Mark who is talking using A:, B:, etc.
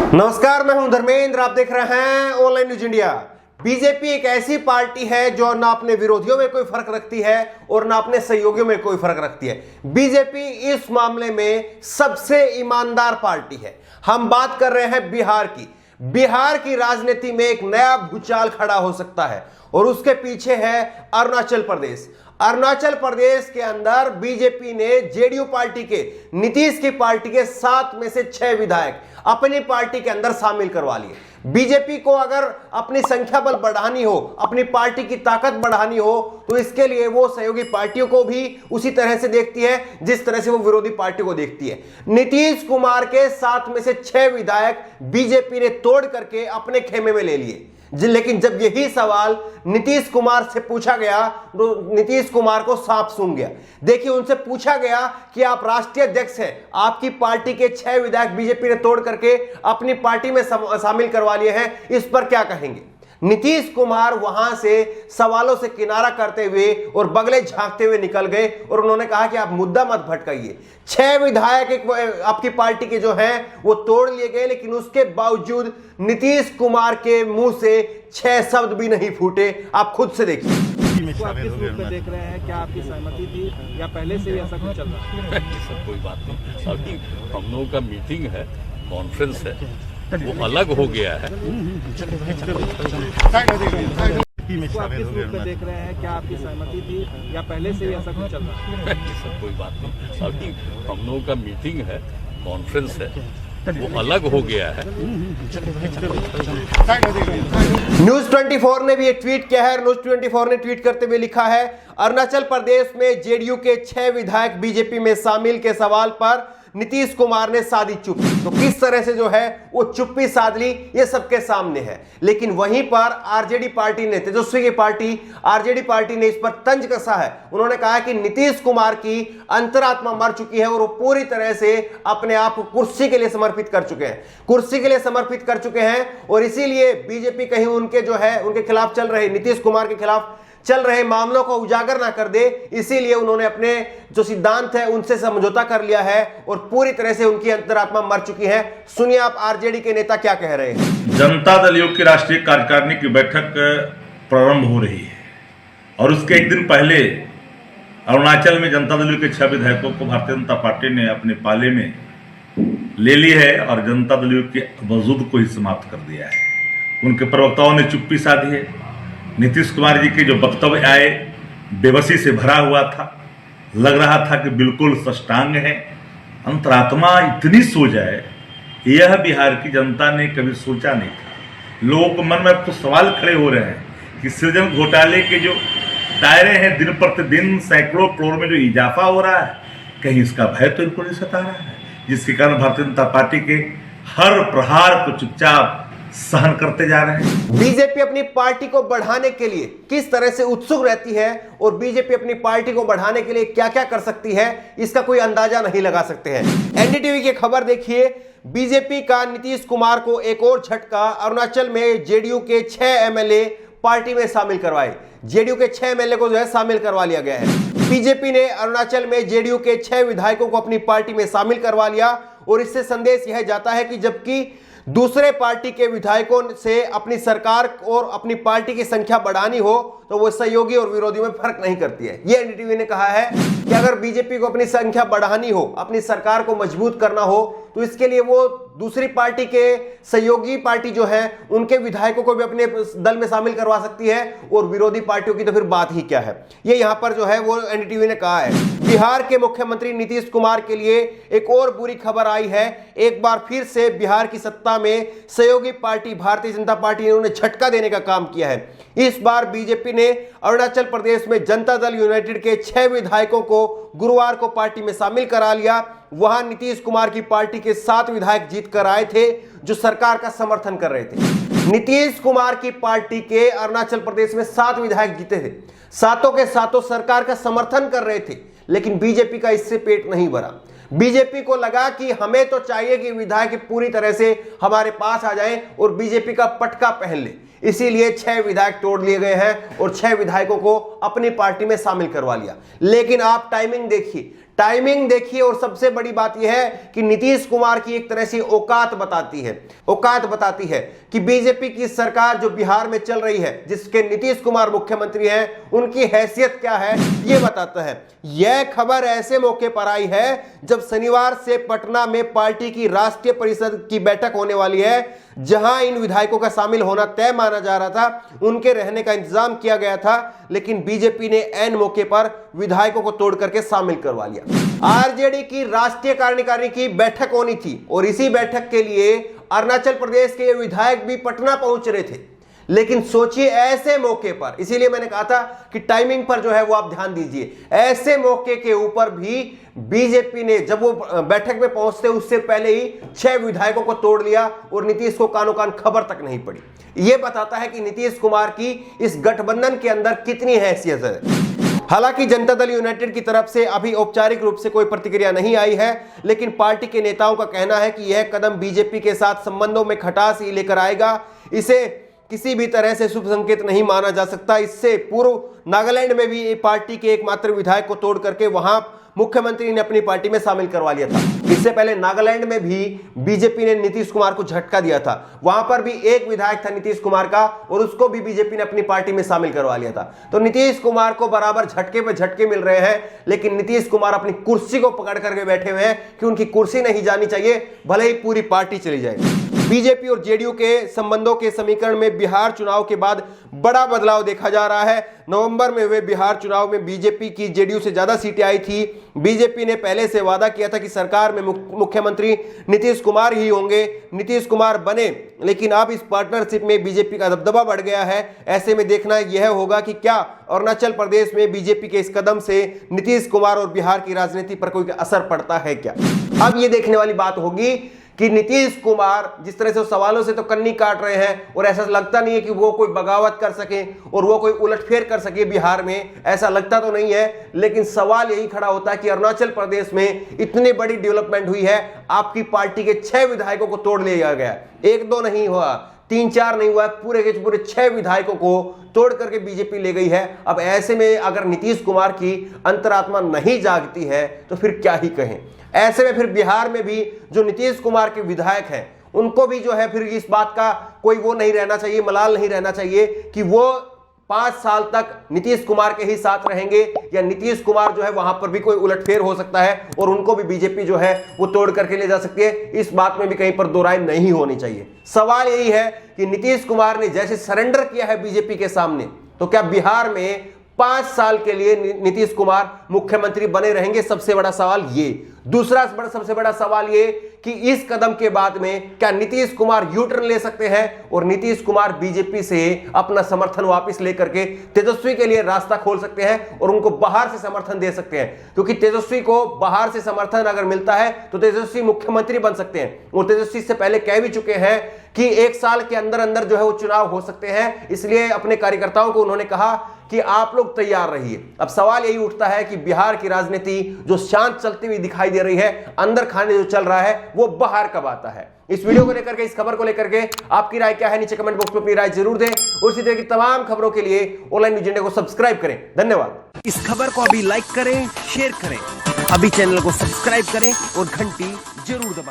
A: नमस्कार, मैं हूं धर्मेंद्र। आप देख रहे हैं ऑनलाइन न्यूज इंडिया। बीजेपी एक ऐसी पार्टी है जो ना अपने विरोधियों में कोई फर्क रखती है और ना अपने सहयोगियों में कोई फर्क रखती है। बीजेपी इस मामले में सबसे ईमानदार पार्टी है। हम बात कर रहे हैं बिहार की। बिहार की राजनीति में एक नया भूचाल खड़ा हो सकता है और उसके पीछे है अरुणाचल प्रदेश। अरुणाचल प्रदेश के अंदर बीजेपी ने जेडीयू पार्टी के, नीतीश की पार्टी के 7 में से 6 विधायक अपनी पार्टी के अंदर शामिल करवा लिए। बीजेपी को अगर अपनी संख्या बल बढ़ानी हो, अपनी पार्टी की ताकत बढ़ानी हो, तो इसके लिए वो सहयोगी पार्टियों को भी उसी तरह से देखती है जिस तरह से वो विरोधी पार्टी को देखती है। नीतीश कुमार के 7 में से 6 विधायक बीजेपी ने तोड़ करके अपने खेमे में ले लिए। लेकिन जब यही सवाल नीतीश कुमार से पूछा गया तो नीतीश कुमार को सांप सूंघ गया। देखिए, उनसे पूछा गया कि आप राष्ट्रीय अध्यक्ष हैं, आपकी पार्टी के 6 विधायक बीजेपी ने तोड़ करके अपनी पार्टी में शामिल करवा लिए हैं, इस पर क्या कहेंगे? नीतीश कुमार वहां से सवालों से किनारा करते हुए और बगले झांकते हुए निकल गए और उन्होंने कहा कि आप मुद्दा मत भटकाइए। 6 विधायक आपकी पार्टी के जो हैं वो तोड़ लिए गए, लेकिन उसके बावजूद नीतीश कुमार के मुंह से 6 शब्द भी नहीं फूटे। आप खुद से देखिए।
B: तो आप किस रूप में देख रहे हैं? क्या आपकी सहमति थी या पहले से ही ऐसा कुछ चल रहा है?
C: सब कोई बात नहीं। अभी हम लोगों का मीटिंग है, कॉन्फ्रेंस है, वो अलग हो गया है।
B: तो आप किस रूप में देख रहे हैं? क्या आपकी सहमति थी या पहले से ही ऐसा कुछ चल रहा है?
C: सब कोई बात नहीं। अभी हम लोगों का मीटिंग है, कॉन्फ्रेंस है, वो अलग हो गया है।
A: न्यूज 24 ने भी एक ट्वीट किया है। न्यूज 24 ने ट्वीट करते हुए लिखा है, अरुणाचल प्रदेश में जेडीयू के 6 विधायक बीजेपी में शामिल के सवाल पर नीतीश कुमार ने साधी चुप्पी। तो किस तरह से जो है वो चुप्पी साध ली, ये सबके सामने है। लेकिन वहीं पर आरजेडी पार्टी ने, तेजस्वी की पार्टी आरजेडी पार्टी ने इस पर तंज कसा है। उन्होंने कहा कि नीतीश कुमार की अंतरात्मा मर चुकी है और वो पूरी तरह से अपने आप को कुर्सी के लिए समर्पित कर चुके हैं, कुर्सी के लिए समर्पित कर चुके हैं। और इसीलिए बीजेपी कहीं उनके जो है उनके खिलाफ चल रहे, नीतीश कुमार के खिलाफ चल रहे मामलों को उजागर ना कर दे, इसीलिए उन्होंने अपने जो सिद्धांत है उनसे समझौता कर लिया है और पूरी तरह से उनकी अंतरात्मा मर चुकी है। सुनिए आप आरजेडी के नेता क्या कह रहे हैं।
D: जनता दल यूनाइटेड की राष्ट्रीय कार्यकारिणी की बैठक प्रारंभ हो रही है और उसके एक दिन पहले अरुणाचल में जनता दल यूनाइटेड के 6 विधायकों को भारतीय जनता पार्टी ने अपने पाले में ले ली है और जनता दल यूनाइटेड के वजूद को ही समाप्त कर दिया है। उनके प्रवक्ताओं ने चुप्पी साधी है। नीतीश कुमार जी के जो वक्तव्य आए बेबसी से भरा हुआ था, लग रहा था कि बिल्कुल सष्टांग है, अंतरात्मा इतनी सो जाए, यह बिहार की जनता ने कभी सोचा नहीं था। लोगों के मन में अब तो सवाल खड़े हो रहे हैं कि सृजन घोटाले के जो दायरे हैं दिन प्रतिदिन सैकड़ों करोड़ में जो इजाफा हो रहा है, कहीं इसका भय तो इनको नहीं सता रहा है, जिसके कारण भारतीय जनता पार्टी के हर प्रहार को चुपचाप सहन करते जा रहे हैं।
A: बीजेपी अपनी पार्टी को बढ़ाने के लिए किस तरह से उत्सुक रहती है और बीजेपी अपनी पार्टी को बढ़ाने के लिए क्या क्या कर सकती है, इसका कोई अंदाजा नहीं लगा सकते हैं। एनडीटीवी की खबर देखिए, बीजेपी का नीतीश कुमार को एक और झटका। अरुणाचल में जेडीयू के 6 एमएलए पार्टी में शामिल करवाए। जेडीयू के 6 एमएलए को जो है शामिल करवा लिया गया है। बीजेपी ने अरुणाचल में जेडीयू के 6 विधायकों को अपनी पार्टी में शामिल करवा लिया और इससे संदेश यह जाता है कि जबकि दूसरे पार्टी के विधायकों से अपनी सरकार और अपनी पार्टी की संख्या बढ़ानी हो तो वो सहयोगी और विरोधी में फर्क नहीं करती है। ये एनडीटीवी ने कहा है कि अगर बीजेपी को अपनी संख्या बढ़ानी हो, अपनी सरकार को मजबूत करना हो, तो इसके लिए वो दूसरी पार्टी के सहयोगी पार्टी जो है उनके विधायकों को भी अपने दल में शामिल करवा सकती है और विरोधी पार्टियों की तो फिर बात ही क्या है। ये यहां पर जो है वो एनडीटीवी ने कहा है। बिहार के मुख्यमंत्री नीतीश कुमार के लिए एक और बुरी खबर आई है। एक बार फिर से बिहार की सत्ता में सहयोगी पार्टी भारतीय जनता पार्टी ने उन्हें झटका देने का काम किया है। इस बार बीजेपी ने अरुणाचल प्रदेश में जनता दल यूनाइटेड के 6 विधायकों को गुरुवार को पार्टी में शामिल करा लिया। वहां नीतीश कुमार की पार्टी के 7 विधायक जीत कर आए थे जो सरकार का समर्थन कर रहे थे। नीतीश कुमार की पार्टी के अरुणाचल प्रदेश में 7 विधायक जीते थे, सातों के सातों सरकार का समर्थन कर रहे थे, लेकिन बीजेपी का इससे पेट नहीं भरा। बीजेपी को लगा कि हमें तो चाहिए कि विधायक पूरी तरह से हमारे पास आ जाएं और बीजेपी का पटका पहन ले, इसीलिए 6 विधायक तोड़ लिए गए हैं और 6 विधायकों को अपनी पार्टी में शामिल करवा लिया। लेकिन आप टाइमिंग देखिए, टाइमिंग देखिए, और सबसे बड़ी बात यह है कि नीतीश कुमार की एक तरह से औकात बताती है कि बीजेपी की सरकार जो बिहार में चल रही है, जिसके नीतीश कुमार मुख्यमंत्री हैं, उनकी हैसियत क्या है यह बताता है। यह खबर ऐसे मौके पर आई है जब शनिवार से पटना में पार्टी की राष्ट्रीय परिषद की बैठक होने वाली है, जहां इन विधायकों का शामिल होना तय माना जा रहा था, उनके रहने का इंतजाम किया गया था, लेकिन बीजेपी ने ऐन मौके पर विधायकों को तोड़ करके शामिल करवा लिया। आरजेडी की राष्ट्रीय कार्यकारिणी की बैठक होनी थी और इसी बैठक के लिए अरुणाचल प्रदेश के विधायक भी पटना पहुंच रहे थे। लेकिन सोचिए ऐसे मौके पर, इसीलिए मैंने कहा था कि टाइमिंग पर जो है वो आप ध्यान दीजिए, ऐसे मौके के ऊपर भी बीजेपी ने जब वो बैठक में पहुंचते उससे पहले ही 6 विधायकों को तोड़ लिया और नीतीश को कानो कान खबर तक नहीं पड़ी। यह बताता है कि नीतीश कुमार की इस गठबंधन के अंदर कितनी हैसियत है। हालांकि जनता दल यूनाइटेड की तरफ से अभी औपचारिक रूप से कोई प्रतिक्रिया नहीं आई है, लेकिन पार्टी के नेताओं का कहना है कि यह कदम बीजेपी के साथ संबंधों में खटास ही लेकर आएगा। इसे किसी भी तरह से शुभ संकेत नहीं माना जा सकता। इससे पूर्व नागालैंड में भी पार्टी के एकमात्र विधायक को तोड़ करके वहां मुख्यमंत्री ने अपनी पार्टी में शामिल करवा लिया था। इससे पहले नागालैंड में भी बीजेपी ने नीतीश कुमार को झटका दिया था, वहां पर भी एक विधायक था नीतीश कुमार का और उसको भी बीजेपी ने अपनी पार्टी में शामिल करवा लिया था। तो नीतीश कुमार को बराबर झटके पे झटके मिल रहे हैं, लेकिन नीतीश कुमार अपनी कुर्सी को पकड़ करके बैठे हुए हैं कि उनकी कुर्सी नहीं जानी चाहिए, भले ही पूरी पार्टी चली जाए। बीजेपी और जेडीयू के संबंधों के समीकरण में बिहार चुनाव के बाद बड़ा बदलाव देखा जा रहा है। नवंबर में हुए बिहार चुनाव में बीजेपी की जेडीयू से ज्यादा सीटें आई थी। बीजेपी ने पहले से वादा किया था कि सरकार में मुख्यमंत्री नीतीश कुमार ही होंगे, नीतीश कुमार बने, लेकिन अब इस पार्टनरशिप में बीजेपी का दबदबा बढ़ गया है। ऐसे में देखना यह होगा कि क्या अरुणाचल प्रदेश में बीजेपी के इस कदम से नीतीश कुमार और बिहार की राजनीति पर कोई असर पड़ता है क्या। अब यह देखने वाली बात होगी कि नीतीश कुमार जिस तरह से सवालों से तो कन्नी काट रहे हैं और ऐसा लगता नहीं है कि वो कोई बगावत कर सके और वो कोई उलटफेर कर सके बिहार में, ऐसा लगता तो नहीं है। लेकिन सवाल यही खड़ा होता है कि अरुणाचल प्रदेश में इतनी बड़ी डेवलपमेंट हुई है, आपकी पार्टी के 6 विधायकों को तोड़ लिया गया, 1-2 नहीं हुआ, 3-4 नहीं हुआ, पूरे के पूरे 6 विधायकों को तोड़ करके बीजेपी ले गई है। अब ऐसे में अगर नीतीश कुमार की अंतरात्मा नहीं जागती है तो फिर क्या ही कहें। ऐसे में फिर बिहार में भी जो नीतीश कुमार के विधायक हैं उनको भी जो है फिर इस बात का कोई वो नहीं रहना चाहिए, मलाल नहीं रहना चाहिए कि वो 5 साल तक नीतीश कुमार के ही साथ रहेंगे या नीतीश कुमार जो है वहां पर भी कोई उलटफेर हो सकता है और उनको भी बीजेपी जो है वो तोड़ करके ले जा सकती है। इस बात में भी कहीं पर दो राय नहीं होनी चाहिए। सवाल यही है कि नीतीश कुमार ने जैसे सरेंडर किया है बीजेपी के सामने, तो क्या बिहार में 5 साल के लिए नीतीश कुमार मुख्यमंत्री बने रहेंगे? सबसे बड़ा सवाल ये। दूसरा सबसे बड़ा सवाल ये कि इस कदम के बाद में क्या नीतीश कुमार यू टर्न ले सकते हैं और नीतीश कुमार बीजेपी से अपना समर्थन वापस लेकर के तेजस्वी के लिए रास्ता खोल सकते हैं और उनको बाहर से समर्थन दे सकते हैं। क्योंकि तेजस्वी को बाहर से समर्थन अगर मिलता है तो तेजस्वी मुख्यमंत्री बन सकते हैं और तेजस्वी से पहले कह भी चुके हैं कि 1 साल के अंदर अंदर जो है वो चुनाव हो सकते हैं। इसलिए अपने कार्यकर्ताओं को उन्होंने कहा कि आप लोग तैयार रहिए। अब सवाल यही उठता है कि बिहार की राजनीति जो शांत चलती हुई दिखाई दे रही है, अंदर खाने जो चल रहा है वो बाहर कब आता है। इस वीडियो को लेकर के, इस खबर को लेकर के आपकी राय क्या है, नीचे कमेंट बॉक्स में अपनी राय जरूर दें और इसी तरह की तमाम खबरों के लिए ऑनलाइन न्यूज इंडिया को सब्सक्राइब करें। धन्यवाद।
E: इस खबर को अभी लाइक करें, शेयर करें, अभी चैनल को सब्सक्राइब करें और घंटी जरूर दबाएं।